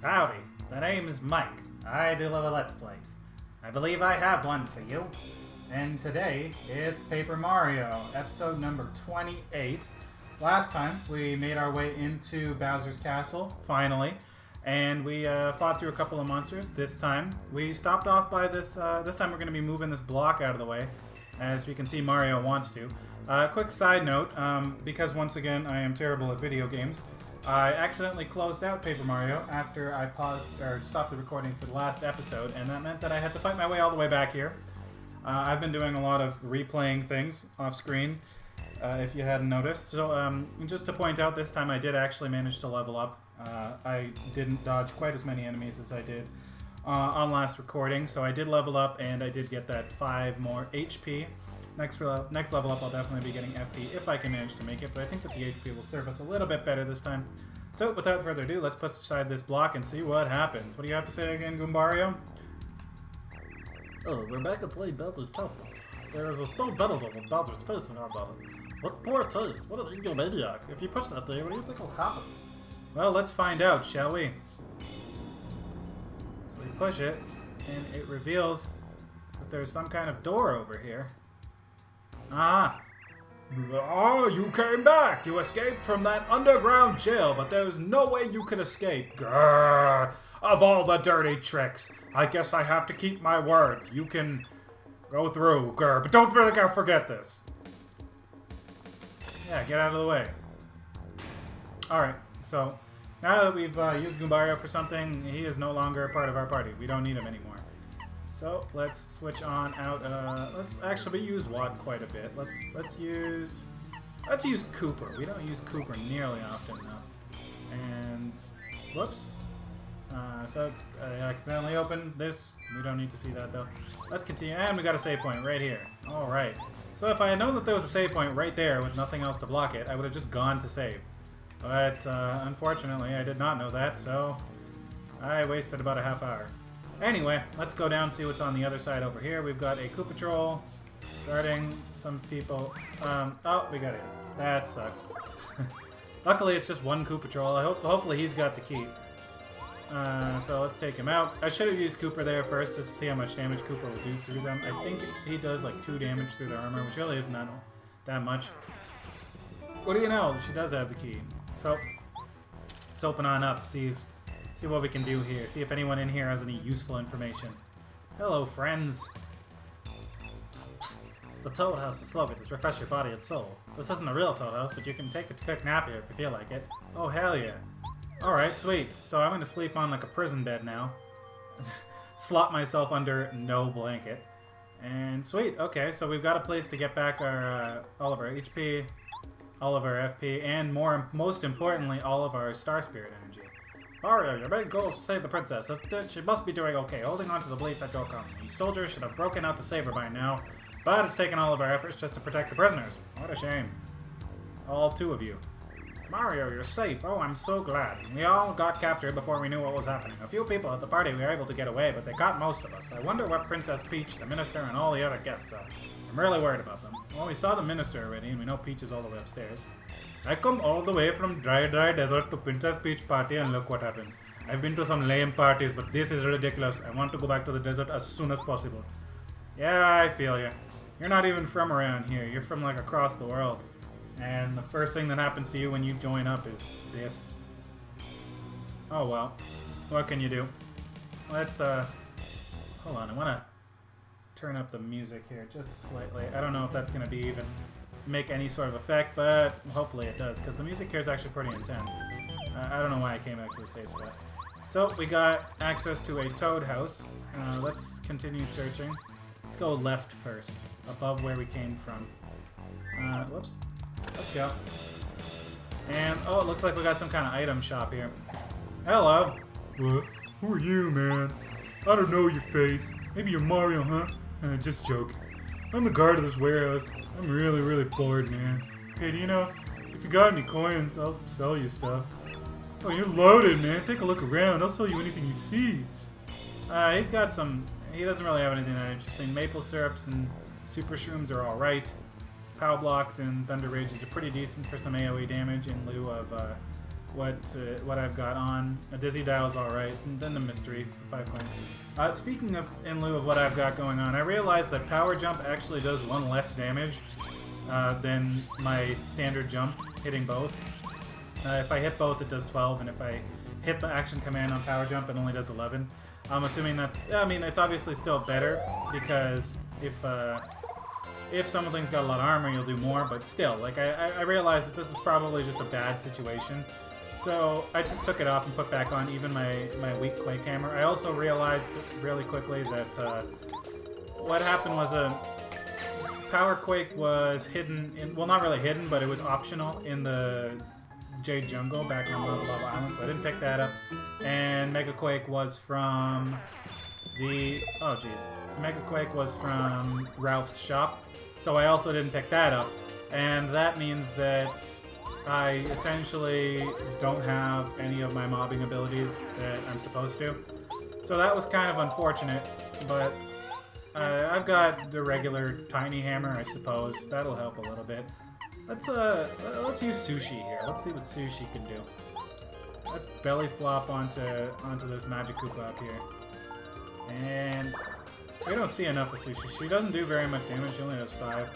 Howdy, my name is Mike. I deliver Let's Plays. I believe I have one for you. And today is Paper Mario, episode number 28. Last time we made our way into Bowser's Castle, finally. And we fought through a couple of monsters. This time we stopped off by this, this time we're going to be moving this block out of the way. As we can see, Mario wants to. Quick side note, because once again I am terrible at video games, I accidentally closed out Paper Mario after I paused or stopped the recording for the last episode, and that meant that I had to fight my way all the way back here. I've been doing a lot of replaying things off screen, if you hadn't noticed. So just to point out, this time I did actually manage to level up. I didn't dodge quite as many enemies as I did on last recording, so I did level up and I did get that 5 more HP. Next level up, I'll definitely be getting FP if I can manage to make it, but I think that the HP will serve us a little bit better this time. So, without further ado, let's put aside this block and see what happens. What do you have to say again, Goombario? Oh, we're back at playing Bowser's Castle. There is a stone pedestal with Bowser's face in our bottom. What poor taste! What an egomaniac! If you push that thing, what do you think will happen? Well, let's find out, shall we? So we push it, and it reveals that there's some kind of door over here. Ah! Oh, you came back! You escaped from that underground jail, but there's no way you could escape. Grrr! Of all the dirty tricks, I guess I have to keep my word. You can go through, grrr, but don't forget this. Yeah, get out of the way. Alright, so now that we've used Goombario for something, he is no longer a part of our party. We don't need him anymore. So let's switch on out. Let's actually use Watt quite a bit. Let's use Cooper. We don't use Cooper nearly often enough. And whoops. So I accidentally opened this. We don't need to see that though. Let's continue. And we got a save point right here. All right. So if I had known that there was a save point right there with nothing else to block it, I would have just gone to save. But unfortunately, I did not know that, so I wasted about a half hour. Anyway, let's go down and see what's on the other side over here. We've got a Koopa Patrol guarding some people. Oh, we got it. That sucks. Luckily, it's just one Koopa Patrol. Hopefully he's got the key. So let's take him out. I should have used Cooper there first just to see how much damage Cooper will do through them. I think he does like 2 damage through the armor, which really isn't that much. What do you know? She does have the key. So let's open on up. See what we can do here. See if anyone in here has any useful information. Hello, friends. Psst, psst. The Toad House is slogan is refresh your body and soul. This isn't a real Toad House, but you can take a quick nap here if you feel like it. Oh, hell yeah. Alright, sweet. So I'm going to sleep on like a prison bed now. Slot myself under no blanket. And sweet, okay, so we've got a place to get back our all of our HP, all of our FP, and most importantly, all of our Star Spirit energy. Mario, your main goal is to save the princess. She must be doing okay, holding on to the belief that you'll come. These soldiers should have broken out to save her by now, but it's taken all of our efforts just to protect the prisoners. What a shame. All 2 of you. Mario, you're safe. Oh, I'm so glad. We all got captured before we knew what was happening. A few people at the party were able to get away, but they got most of us. I wonder what Princess Peach, the minister, and all the other guests are. I'm really worried about them. Well, we saw the minister already, and we know Peach is all the way upstairs. I come all the way from dry desert to Princess Peach party, and look what happens. I've been to some lame parties, but this is ridiculous. I want to go back to the desert as soon as possible. Yeah, I feel you. You're not even from around here. You're from, like, across the world. And the first thing that happens to you when you join up is this. Oh well. What can you do? Let's, hold on. I want to turn up the music here just slightly. I don't know if that's going to be even make any sort of effect, but hopefully it does, because the music here is actually pretty intense. I don't know why I came back to the save spot. So, we got access to a Toad House. Let's continue searching. Let's go left first, above where we came from. Whoops. Let's go. And, oh, it looks like we got some kind of item shop here. Hello. What? Who are you, man? I don't know your face. Maybe you're Mario, huh? Just joking. I'm the guard of this warehouse. I'm really bored, man. Hey, do you know, if you got any coins, I'll sell you stuff. Oh, you're loaded, man. Take a look around. I'll sell you anything you see. He's got some... He doesn't really have anything that interesting. Maple syrups and super shrooms are alright. Pow blocks and thunder rages are pretty decent for some AoE damage in lieu of what I've got on. A Dizzy Dial's alright, and then the Mystery for 5 points. Speaking of, in lieu of what I've got going on, I realized that Power Jump actually does 1 less damage than my standard jump, hitting both. If I hit both, it does 12, and if I hit the action command on Power Jump, it only does 11. I'm assuming that's... I mean, it's obviously still better, because if something's got a lot of armor, you'll do more, but still, like, I realized that this is probably just a bad situation. So I just took it off and put back on even my weak Quake Hammer. I also realized really quickly that what happened was Power Quake was hidden in... Well, not really hidden, but it was optional in the Jade Jungle back on Lava Island, so I didn't pick that up. And Mega Quake was from the... Oh, jeez. Mega Quake was from Ralph's shop, so I also didn't pick that up. And that means that I essentially don't have any of my mobbing abilities that I'm supposed to. So that was kind of unfortunate, but I've got the regular tiny hammer, I suppose. That'll help a little bit. Let's use Sushi here. Let's see what Sushi can do. Let's belly flop onto this Magic Koopa up here. And we don't see enough of Sushi. She doesn't do very much damage, she only does 5.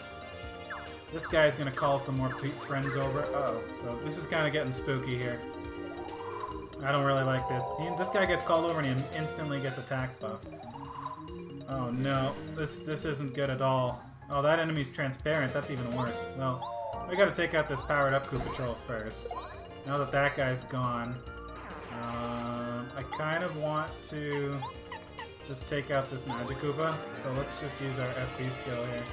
This guy's gonna call some more friends over. Uh-oh, so this is kind of getting spooky here. I don't really like this. This guy gets called over and he instantly gets attack buff. Oh no, this isn't good at all. Oh, that enemy's transparent, that's even worse. Well, we gotta take out this powered up Koopa Patrol first. Now that that guy's gone, I kind of want to just take out this Magic Koopa. So let's just use our FP skill here.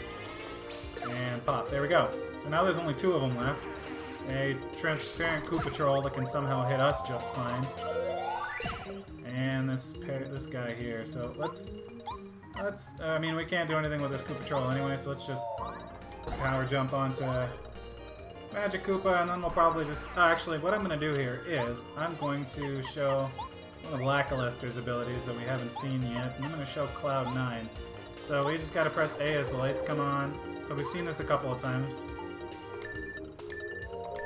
And pop. There we go. So now there's only 2 of them left. A transparent Koopa Troll that can somehow hit us just fine. And this guy here. So let's I mean, we can't do anything with this Koopa Troll anyway, so let's just power jump onto Magic Koopa, and then we'll probably just... actually, what I'm going to do here is I'm going to show one of Lackluster's abilities that we haven't seen yet, and I'm going to show Cloud 9. So we just got to press A as the lights come on. So we've seen this a couple of times.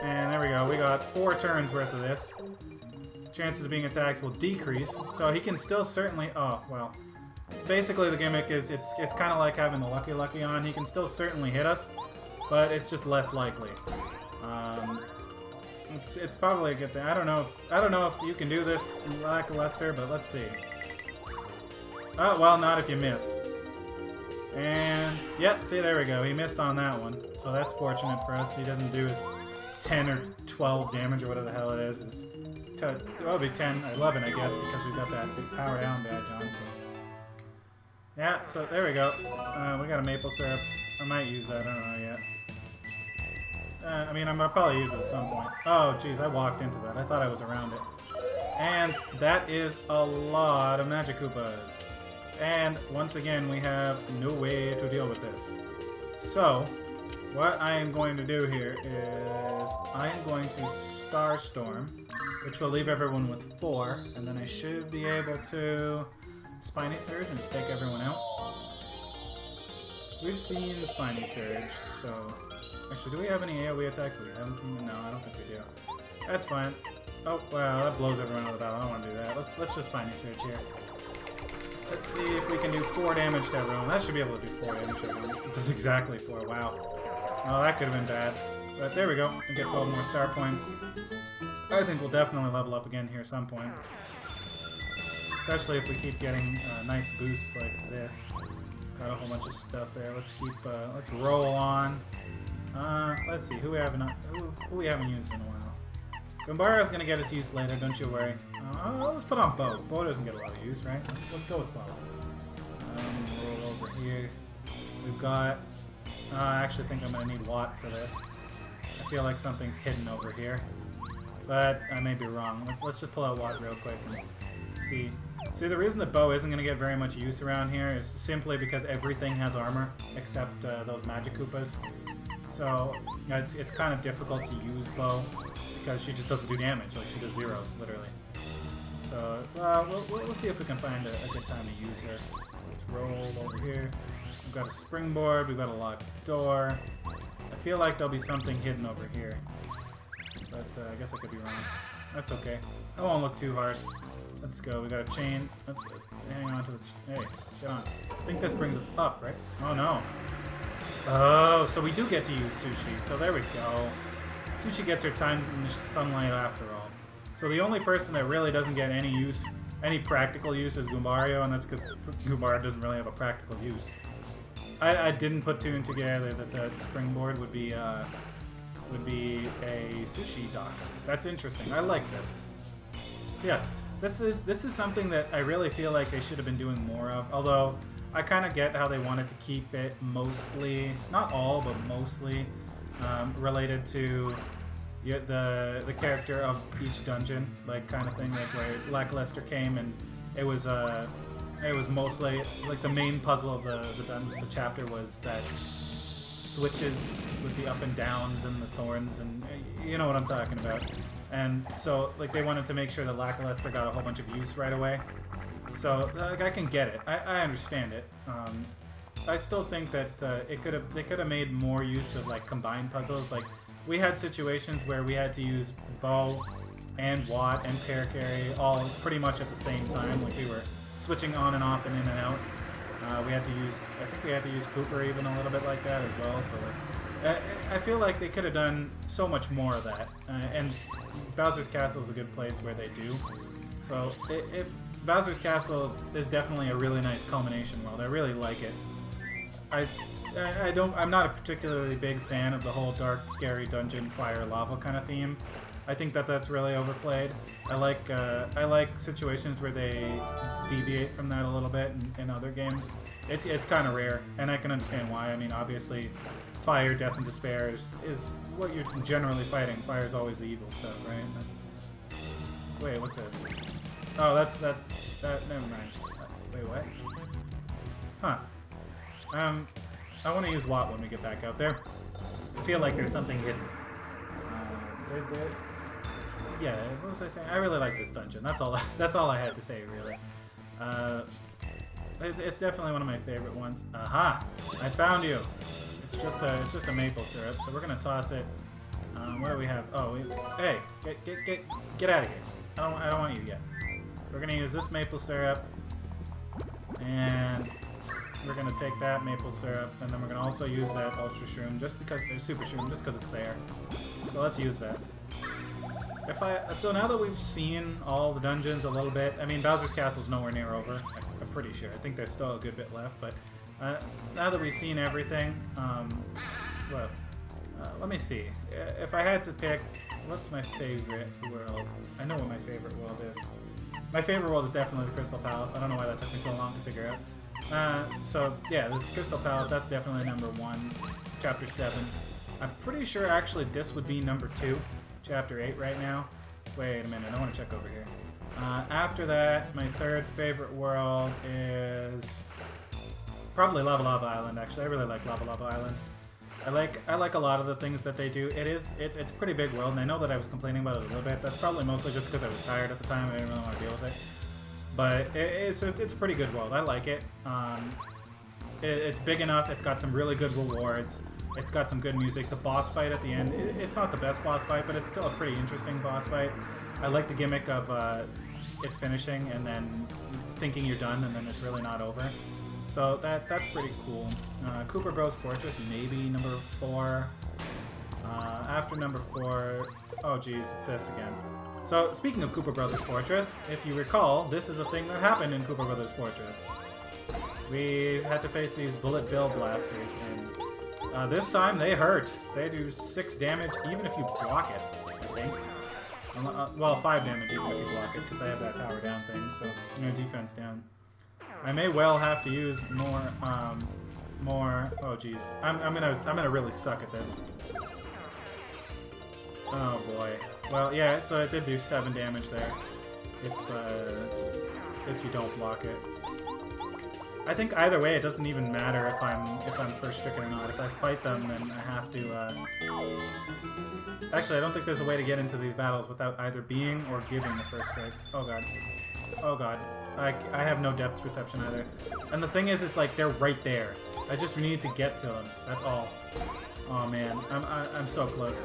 And there we go. We got 4 turns worth of this. Chances of being attacked will decrease. So he can still certainly... Oh, well. Basically the gimmick is it's kind of like having the Lucky Lucky on. He can still certainly hit us, but it's just less likely. It's probably a good thing. I don't know if you can do this, Lackluster, but let's see. Oh, well, not if you miss. And, yep, see, there we go. He missed on that one. So that's fortunate for us. He doesn't do his 10 or 12 damage or whatever the hell it is. It'll be 10 or 11, I guess, because we've got that big power down badge on. So. Yeah, so there we go. We got a maple syrup. I might use that. I don't know yet. I mean, I'm going to probably use it at some point. Oh, jeez, I walked into that. I thought I was around it. And that is a lot of Magic Koopas. And once again, we have no way to deal with this. So, what I am going to do here is I am going to Starstorm, which will leave everyone with 4, and then I should be able to Spiny Surge and just take everyone out. We've seen the Spiny Surge, so... Actually, do we have any AoE attacks that we haven't seen? No, I don't think we do. That's fine. Oh, wow, that blows everyone out of the battle. I don't want to do that. Let's just Spiny Surge here. Let's see if we can do 4 damage to everyone. That should be able to do 4 damage to everyone. It does exactly 4. Wow. Well, that could have been bad. But there we go. We get 12 more star points. I think we'll definitely level up again here at some point. Especially if we keep getting nice boosts like this. Got a whole bunch of stuff there. Let's roll on. Let's see, who we haven't used in a while. Goombario's gonna get its use later, don't you worry. Let's put on Bo. Bo doesn't get a lot of use, right? Let's go with Bo. Roll over here. We've got... I actually think I'm gonna need Watt for this. I feel like something's hidden over here. But I may be wrong. Let's just pull out Watt real quick and see. See, the reason that Bo isn't going to get very much use around here is simply because everything has armor, except those Magic Koopas. So, it's kind of difficult to use Bo, because she just doesn't do damage, like she does zeros, literally. So, we'll see if we can find a good time to use her. Let's roll over here. We've got a springboard, we've got a locked door. I feel like there'll be something hidden over here. But I guess I could be wrong. That's okay. I won't look too hard. Let's go. We got a chain. Let's hang on to the... Hey, get on. I think this brings us up, right? Oh, no. Oh, so we do get to use Sushi. So there we go. Sushi gets her time in the sunlight after all. So the only person that really doesn't get any use, any practical use, is Goombario, and that's because Goombario doesn't really have a practical use. I didn't put two and together that the springboard would be a sushi dock. That's interesting. I like this. So yeah, this is something that I really feel like they should have been doing more of. Although I kind of get how they wanted to keep it mostly, not all, but mostly related to the character of each dungeon, like kind of thing, like where Lackluster came and it was mostly like the main puzzle of the chapter was that switches with the up and downs and the thorns, and you know what I'm talking about. And so like they wanted to make sure that Lackluster got a whole bunch of use right away. So like I can get it. I understand it. I still think that they could have made more use of like combined puzzles. Like we had situations where we had to use bow and Watt and pair carry all pretty much at the same time. Like we were switching on and off and in and out. I think we had to use Cooper even a little bit like that as well. So I feel like they could have done so much more of that. And Bowser's Castle is a good place where they do. So if Bowser's Castle is definitely a really nice culmination world. I really like it. I'm not a particularly big fan of the whole dark, scary dungeon, fire, lava kind of theme. I think that that's really overplayed. I like situations where they deviate from that a little bit in other games. It's kind of rare, and I can understand why. I mean, obviously, fire, death, and despair is what you're generally fighting. Fire is always the evil stuff, right? Wait, what's this? Oh, that's that. Never mind. Wait, what? Huh. I want to use Watt when we get back out there. I feel like there's something hidden. Yeah, what was I saying? I really like this dungeon. That's all I had to say, really. It's definitely one of my favorite ones. Aha! I found you. It's just a maple syrup. So we're gonna toss it. What do we have? Oh, hey, get out of here! I don't want you yet. We're gonna use this maple syrup, and we're gonna take that maple syrup, and then we're gonna also use that ultra shroom just because, or super shroom, just because it's there. So let's use that. So now that we've seen all the dungeons a little bit, I mean, Bowser's Castle's nowhere near over. I'm pretty sure. I think there's still a good bit left, but now that we've seen everything, let me see. If I had to pick, what's my favorite world? I know what my favorite world is. My favorite world is definitely the Crystal Palace. I don't know why that took me so long to figure out. So yeah, this Crystal Palace, that's definitely number 1, Chapter 7. I'm pretty sure actually this would be number 2. Chapter 8 right now. Wait a minute, I want to check over here. After that, my third favorite world is probably Lava Lava Island. Actually, I really like Lava Lava Island. I like a lot of the things that they do. It's a pretty big world, and I know that I was complaining about it a little bit. That's probably mostly just because I was tired at the time. I didn't really want to deal with it. But it's a pretty good world. I like it. It's big enough. It's got some really good rewards. It's got some good music. The boss fight at the end, it's not the best boss fight, but it's still a pretty interesting boss fight. I like the gimmick of it finishing and then thinking you're done and then it's really not over. So that's pretty cool. Cooper Bros Fortress, maybe number 4. After number 4, oh geez, it's this again. So speaking of Cooper Brothers Fortress, if you recall, this is a thing that happened in Cooper Brothers Fortress. We had to face these bullet bill blasters, and this time they hurt. They do 6 damage even if you block it, I think. Well, 5 damage even if you block it, because I have that power down thing, so no defense down. I may well have to use more. Oh geez, I'm gonna really suck at this. Oh boy. Well, yeah. So it did do 7 damage there. If you don't block it. I think either way, it doesn't even matter if I'm first stricken or not. If I fight them, then I have to. Actually, I don't think there's a way to get into these battles without either being or giving the first strike. Oh god. Oh god. I have no depth perception either. And the thing is, it's like they're right there. I just need to get to them. That's all. Oh man, I'm so close.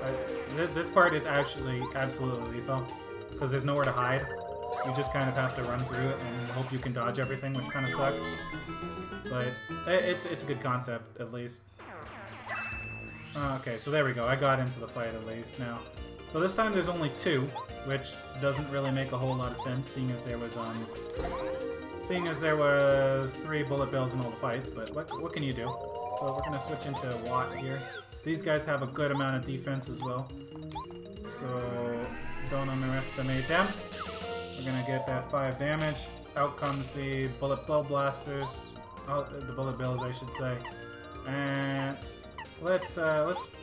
This part is actually absolutely lethal. because there's nowhere to hide. You just kind of have to run through it and hope you can dodge everything, which kind of sucks. But it's a good concept, at least. Okay, so there we go. I got into the fight at least now. So this time there's only 2, which doesn't really make a whole lot of sense, seeing as there was 3 bullet bills in all the fights. But what can you do? So we're gonna switch into Watt here. These guys have a good amount of defense as well, so don't underestimate them. We're gonna get that 5 damage. Out comes the bullet bill blasters, the bullet bills, I should say. And let's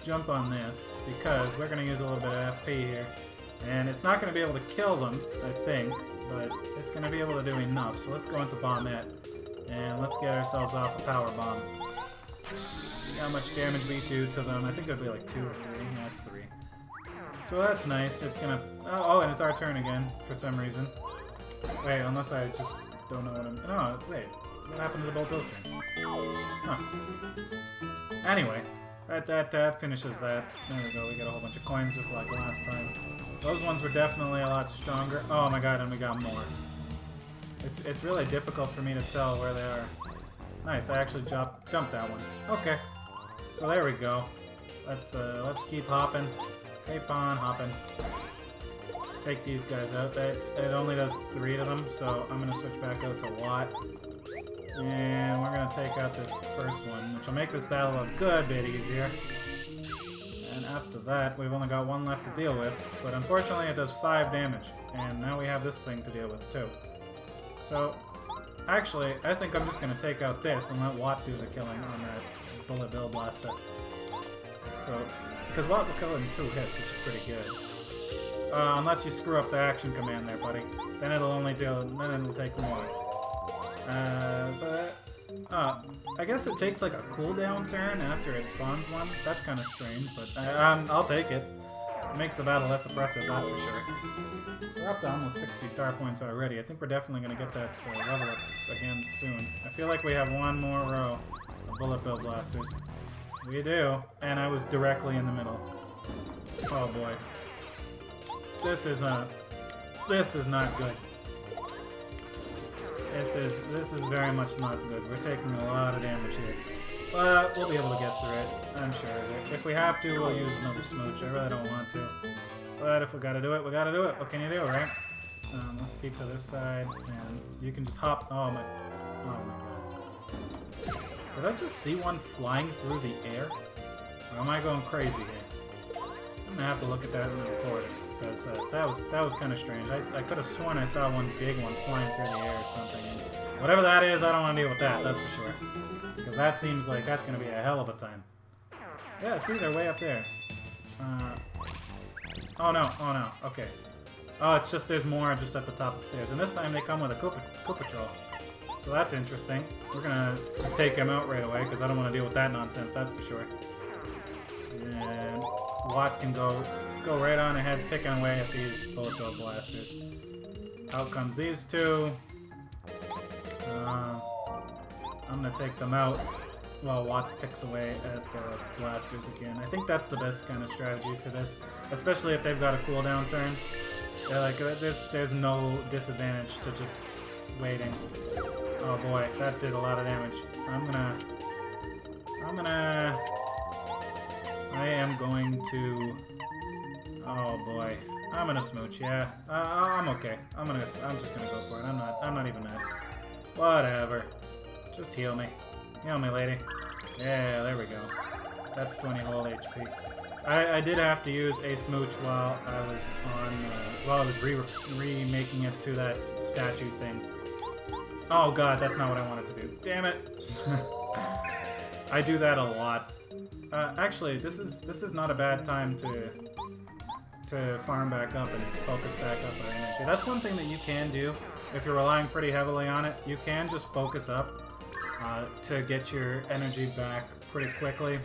jump on this because we're gonna use a little bit of FP here, and it's not gonna be able to kill them, I think, but it's gonna be able to do enough. So let's go into Bombette and let's get ourselves off a power bomb. See how much damage we do to them. I think it'll be like 2 or 3. No, it's 3. So that's nice. It's gonna... Oh, and it's our turn again, for some reason. Wait, unless I just don't know what I'm... No, wait. What happened to the bolt turn? Huh. Anyway, that finishes that. There we go. We get a whole bunch of coins just like last time. Those ones were definitely a lot stronger. Oh my god, and we got more. It's really difficult for me to tell where they are. Nice, I actually jumped that one. Okay. So there we go. Let's keep hopping. Keep on hopping. Take these guys out. It only does 3 to them, so I'm gonna switch back out to Watt. And we're gonna take out this first one, which will make this battle a good bit easier. And after that, we've only got 1 left to deal with, but unfortunately it does 5 damage. And now we have this thing to deal with too. So, actually, I think I'm just gonna take out this and let Watt do the killing on that bullet bill blaster. So, because Watt will kill it in 2 hits, which is pretty good. Unless you screw up the action command there, buddy. Then it'll only do, then it'll take more. I guess it takes like a cooldown turn after it spawns one. That's kind of strange, but I'll take it. It makes the battle less oppressive, that's for sure. We're up to almost 60 star points already. I think we're definitely going to get that level up again soon. I feel like we have 1 more row of bullet bill blasters. We do, and I was directly in the middle. Oh boy. This is not good. This is very much not good. We're taking a lot of damage here. But we'll be able to get through it, I'm sure. If we have to, we'll use another smooch. I really don't want to. But if we gotta do it, we gotta do it. What can you do, right? Let's keep to this side, and you can just hop. Oh my god. Did I just see one flying through the air? Or am I going crazy here? I'm gonna have to look at that and record it. Because that was kind of strange. I could have sworn I saw one big one flying through the air or something. And whatever that is, I don't want to deal with that, that's for sure. Because that seems like that's going to be a hell of a time. Yeah, see, they're way up there. Oh no, okay. Oh, it's just there's more just at the top of the stairs. And this time they come with a Koopa Patrol. So that's interesting. We're going to just take him out right away because I don't want to deal with that nonsense, that's for sure. And Watt can go right on ahead, picking away at these bullet bill blasters. Out comes these 2. I'm gonna take them out while Watt picks away at the blasters again. I think that's the best kind of strategy for this, especially if they've got a cooldown turn. They're like, there's no disadvantage to just waiting. Oh boy, that did a lot of damage. I am going to... Oh boy, I'm gonna smooch. Yeah, I'm okay. I'm just gonna go for it. I'm not even mad. Whatever. Just heal me, lady. Yeah, there we go. That's 20 whole HP. I did have to use a smooch while I was remaking it to that statue thing. Oh god, that's not what I wanted to do. Damn it. I do that a lot. Actually, this is not a bad time to farm back up and focus back up our energy. That's one thing that you can do if you're relying pretty heavily on it. You can just focus up to get your energy back pretty quickly.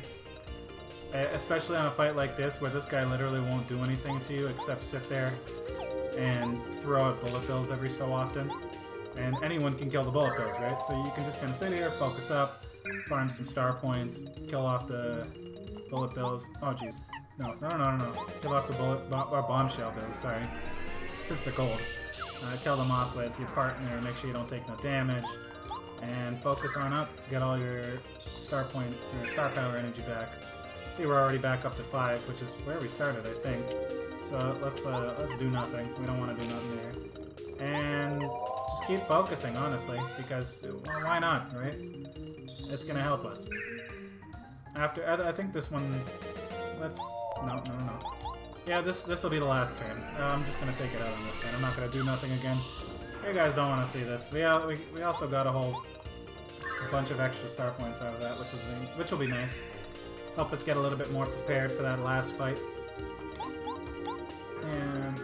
Especially on a fight like this where this guy literally won't do anything to you except sit there and throw out bullet bills every so often. And anyone can kill the bullet bills, right? So you can just kind of sit here, focus up, farm some star points, kill off the bullet bills. Oh jeez. No. Kill off the bombshell bills, sorry. since they're gold. Kill them off with your partner, make sure you don't take no damage, and focus on up, get all your star point or star power energy back. See, we're already back up to 5, which is where we started, I think. So let's do nothing. We don't want to do nothing there. And just keep focusing, honestly, because well, why not, right? It's gonna help us. After I think this one, no. Yeah, this will be the last turn. I'm just gonna take it out on this turn. I'm not gonna do nothing again. You guys don't want to see this. We also got a whole bunch of extra star points out of that, which will be nice. Help us get a little bit more prepared for that last fight. And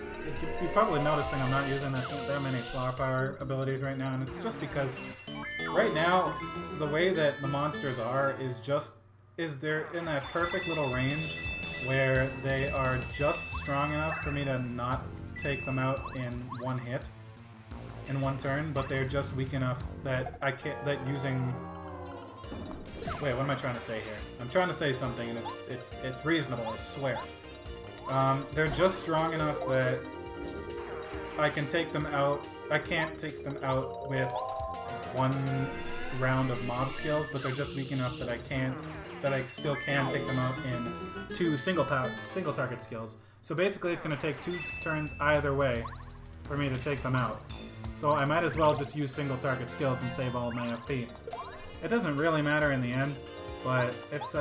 you're probably noticing I'm not using that many flower power abilities right now, and it's just because right now the way that the monsters are is they're in that perfect little range where they are just strong enough for me to not take them out in one hit, in one turn, but they're just weak enough that I can't. That using. Wait, what am I trying to say here? I'm trying to say something, and it's reasonable. I swear. They're just strong enough that I can take them out. I can't take them out with one round of mob skills, but they're just weak enough that I still can take them out in 2 single target skills. So basically it's going to take 2 turns either way for me to take them out. So I might as well just use single target skills and save all of my FP. It doesn't really matter in the end, but it's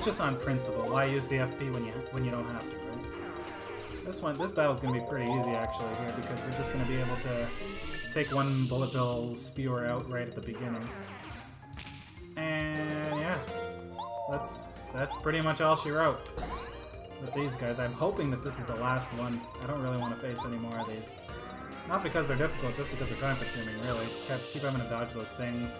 just on principle. Why use the FP when you don't have to, right? This battle's gonna be pretty easy actually here because we're just gonna be able to take one bullet bill spewer out right at the beginning. And yeah, that's pretty much all she wrote with these guys. I'm hoping that this is the last one. I don't really want to face any more of these. Not because they're difficult, just because they're time consuming, really. Keep having to dodge those things.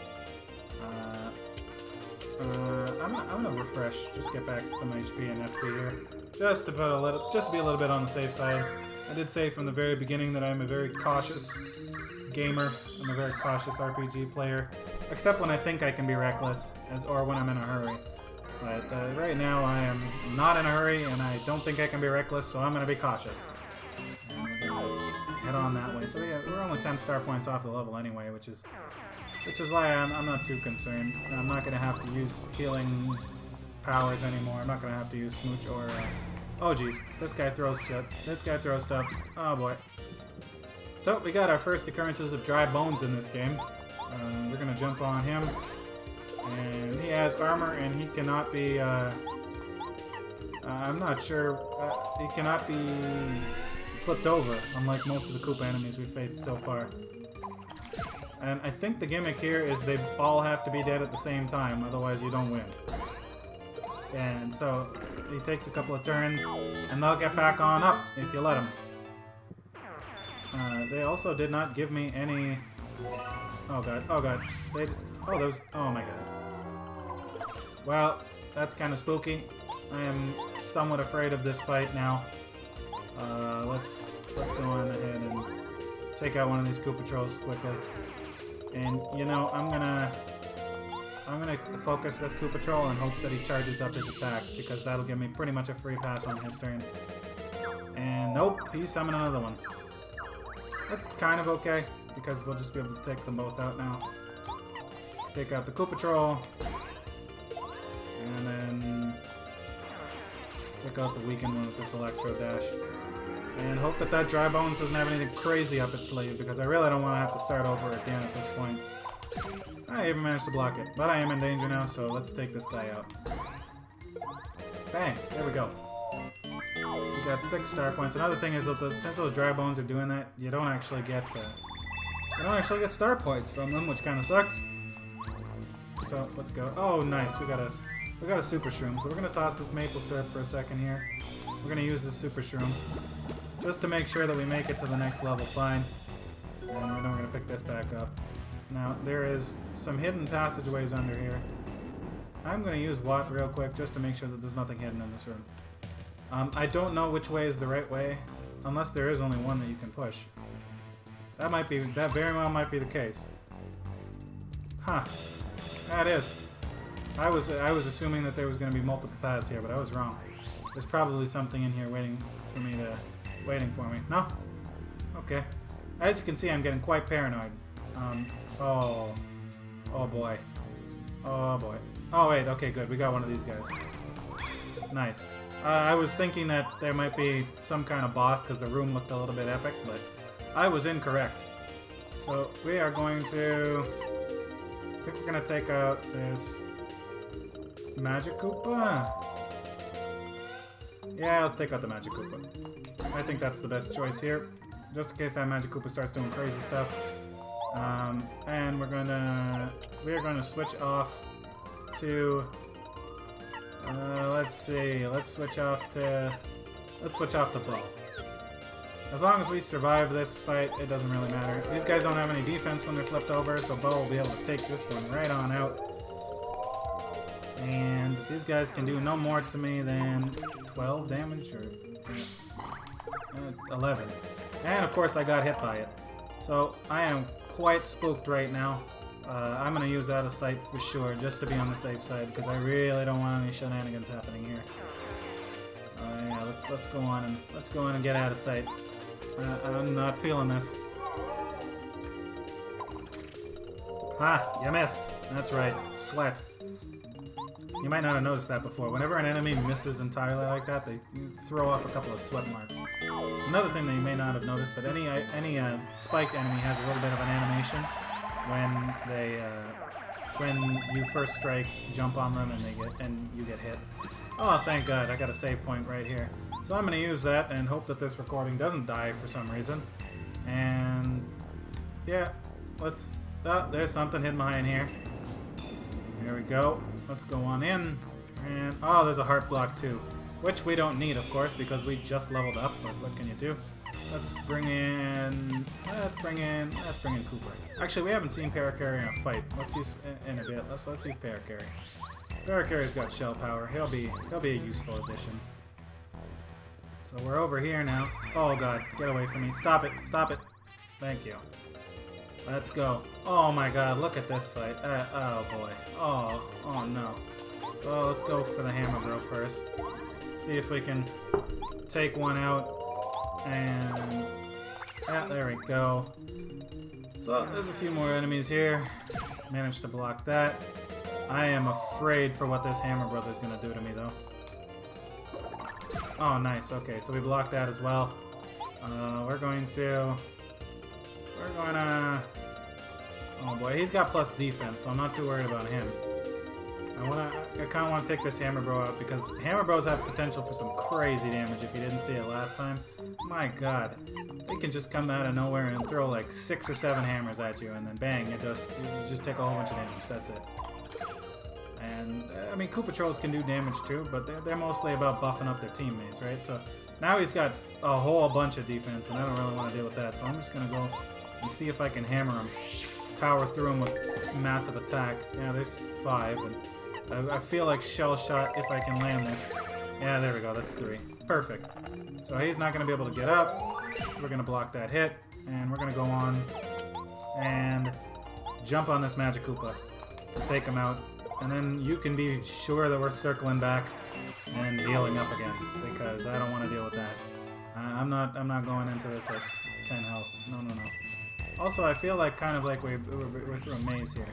I'm gonna refresh, just get back some HP and FP here. Just to be a little bit on the safe side. I did say from the very beginning that I'm a very cautious gamer. I'm a very cautious RPG player. Except when I think I can be reckless, or when I'm in a hurry. But right now I am not in a hurry, and I don't think I can be reckless, so I'm gonna be cautious. And we're gonna head on that way. So yeah, we're only 10 star points off the level anyway, which is why I'm not too concerned. I'm not gonna have to use healing powers anymore. I'm not gonna have to use Smooch or... oh jeez, this guy throws shit. This guy throws stuff. Oh boy. So we got our first occurrences of dry bones in this game. We're gonna jump on him. And he has armor and he cannot be... I'm not sure... he cannot be flipped over, unlike most of the Koopa enemies we've faced so far. And I think the gimmick here is they all have to be dead at the same time, otherwise you don't win. And so he takes a couple of turns, and they'll get back on up if you let them. They also did not give me any... oh god, oh god. Oh my god. Well, that's kind of spooky. I am somewhat afraid of this fight now. Let's go on ahead and take out one of these Koopa Trolls quickly. And you know, I'm gonna focus this Koopa Troll in hopes that he charges up his attack, because that'll give me pretty much a free pass on his turn. And nope, he summoned another one. That's kind of okay, because we'll just be able to take them both out now. Take out the Koopa Troll. And then take out the weakened one with this Electro Dash. And hope that that Dry Bones doesn't have anything crazy up its sleeve, because I really don't want to have to start over again at this point. I even managed to block it, but I am in danger now, so let's take this guy out. Bang! There we go. We got 6 star points. Another thing is that since those Dry Bones are doing that, you don't actually get star points from them, which kind of sucks. So let's go. Oh, nice! We got a Super Shroom. So we're gonna toss this maple syrup for a second here. We're gonna use this Super Shroom just to make sure that we make it to the next level fine. And then we're gonna pick this back up. Now there is some hidden passageways under here. I'm gonna use Watt real quick just to make sure that there's nothing hidden in this room. I don't know which way is the right way, unless there is only one that you can push. That very well might be the case. Huh. That is. I was assuming that there was going to be multiple paths here, but I was wrong. There's probably something in here waiting for me. No? Okay. As you can see, I'm getting quite paranoid. Oh. Oh boy. Oh boy. Oh wait, okay, good. We got one of these guys. Nice. I was thinking that there might be some kind of boss because the room looked a little bit epic, but I was incorrect. So we are going to... I think we're going to take out this Magic Koopa. Yeah, let's take out the Magic Koopa. I think that's the best choice here, just in case that Magic Koopa starts doing crazy stuff. And we are going to switch off to... let's see. Let's switch off to Bo. As long as we survive this fight, it doesn't really matter. These guys don't have any defense when they're flipped over, so Bo will be able to take this one right on out. And these guys can do no more to me than 12 damage, or 11. And of course I got hit by it. So I am quite spooked right now. I'm going to use out of sight for sure, just to be on the safe side, because I really don't want any shenanigans happening here. Yeah, let's go on and get out of sight. I'm not feeling this. Ha! You missed. That's right. Sweat. You might not have noticed that before. Whenever an enemy misses entirely like that, they throw off a couple of sweat marks. Another thing that you may not have noticed, but any spiked enemy has a little bit of an animation when you first strike, jump on them, and you get hit. Oh, thank God! I got a save point right here. So I'm going to use that and hope that this recording doesn't die for some reason. And yeah, let's. Oh, there's something hidden behind here. There we go. Let's go on in. And oh, there's a heart block too, which we don't need, of course, because we just leveled up. But what can you do? Let's bring in Cooper. Actually, we haven't seen Parakarry in a fight. Let's use in a bit. Let's use Parakarry. Parakarry's got shell power. He'll be a useful addition. So we're over here now. Oh God, get away from me! Stop it! Stop it! Thank you. Let's go. Oh my God, look at this fight. Oh boy. Oh no. Well, let's go for the Hammer Bro first. See if we can take one out. And yeah, there we go. So there's a few more enemies here. Managed to block that. I am afraid for what this Hammer Brother's gonna do to me though. Oh, nice. Okay, so we blocked that as well. We're going to... Oh boy, he's got plus defense, so I'm not too worried about him. I kind of want to take this Hammer Bro out because Hammer Bros have potential for some crazy damage if you didn't see it last time. My God, they can just come out of nowhere and throw like 6 or 7 hammers at you, and then bang, you just take a whole bunch of damage. That's it. And I mean, Koopa Trolls can do damage too, but they're mostly about buffing up their teammates, right? So now he's got a whole bunch of defense, and I don't really want to deal with that. So I'm just gonna go and see if I can hammer him, power through him with massive attack. Yeah, there's 5, and I feel like shell shot if I can land this. Yeah, there we go. That's 3. Perfect. So he's not gonna be able to get up. We're gonna block that hit, and we're gonna go on and jump on this Magic Koopa to take him out. And then you can be sure that we're circling back and healing up again, because I don't want to deal with that. I'm not going into this at 10 health. No. Also, I feel like kind of like we're through a maze here.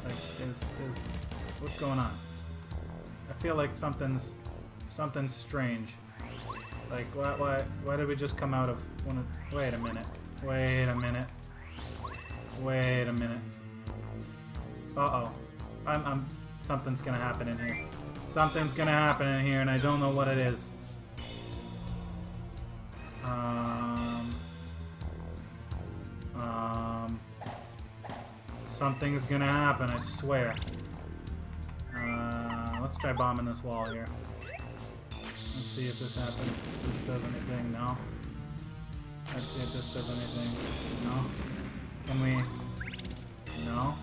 Like, what's going on? I feel like something's strange. Like, why did we just come out of one of... Wait a minute. Uh-oh. Something's gonna happen in here. Something's gonna happen in here, and I don't know what it is. Something's gonna happen, I swear. Let's try bombing this wall here. Let's see if this happens. If this does anything. No. Let's see if this does anything. No. Can we... No.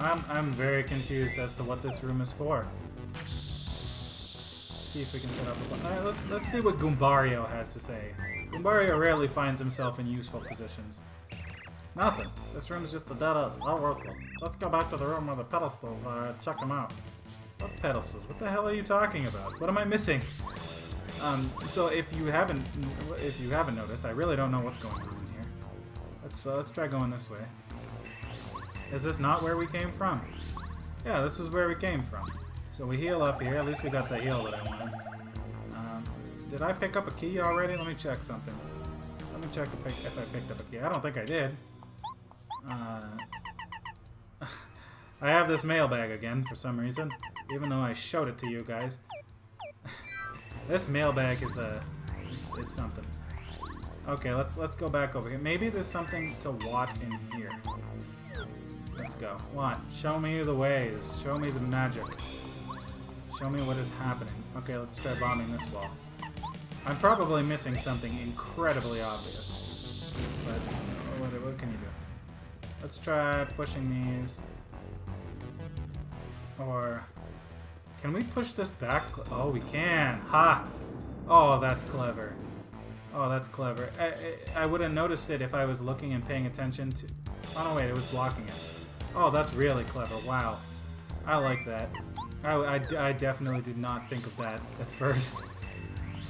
I'm very confused as to what this room is for. Let's see if we can set up a... Alright, let's see what Goombario has to say. Goombario rarely finds himself in useful positions. Nothing. This room's just a dead end. Not worthless. Let's go back to the room where the pedestals are. Check them out. What pedestals? What the hell are you talking about? What am I missing? So if you haven't noticed, I really don't know what's going on in here. Let's try going this way. Is this not where we came from? Yeah, this is where we came from. So we heal up here. At least we got the heal that I wanted. Did I pick up a key already? Let me check something. Let me check if I picked up a key. I don't think I did. I have this mailbag again for some reason, even though I showed it to you guys. This mailbag is something. Okay, let's go back over here. Maybe there's something to Watt in here. Let's go. Watt, show me the ways. Show me the magic. Show me what is happening. Okay, let's try bombing this wall. I'm probably missing something incredibly obvious. But what can you do? Let's try pushing these. Or can we push this back? Oh, we can. Ha! Oh, that's clever. Oh, that's clever. I would have noticed it if I was looking and paying attention to... Oh, no, wait, it was blocking it. Oh, that's really clever. Wow. I like that. I definitely did not think of that at first.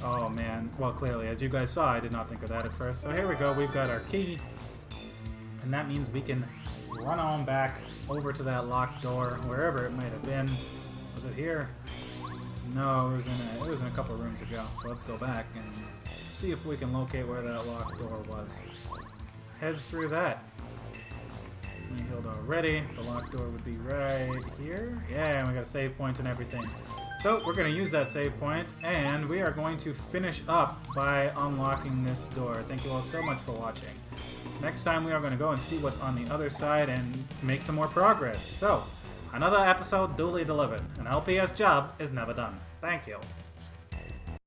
Oh, man. Well, clearly, as you guys saw, I did not think of that at first. So here we go. We've got our key. And that means we can run on back over to that locked door, wherever it might have been. Was it here? No, it was in a couple rooms ago. So let's go back and see if we can locate where that locked door was. Head through that. We healed already. The locked door would be right here. Yeah, and we got a save point and everything. So we're going to use that save point, and we are going to finish up by unlocking this door. Thank you all so much for watching. Next time we are going to go and see what's on the other side and make some more progress. So, another episode duly delivered. An LPS job is never done. Thank you.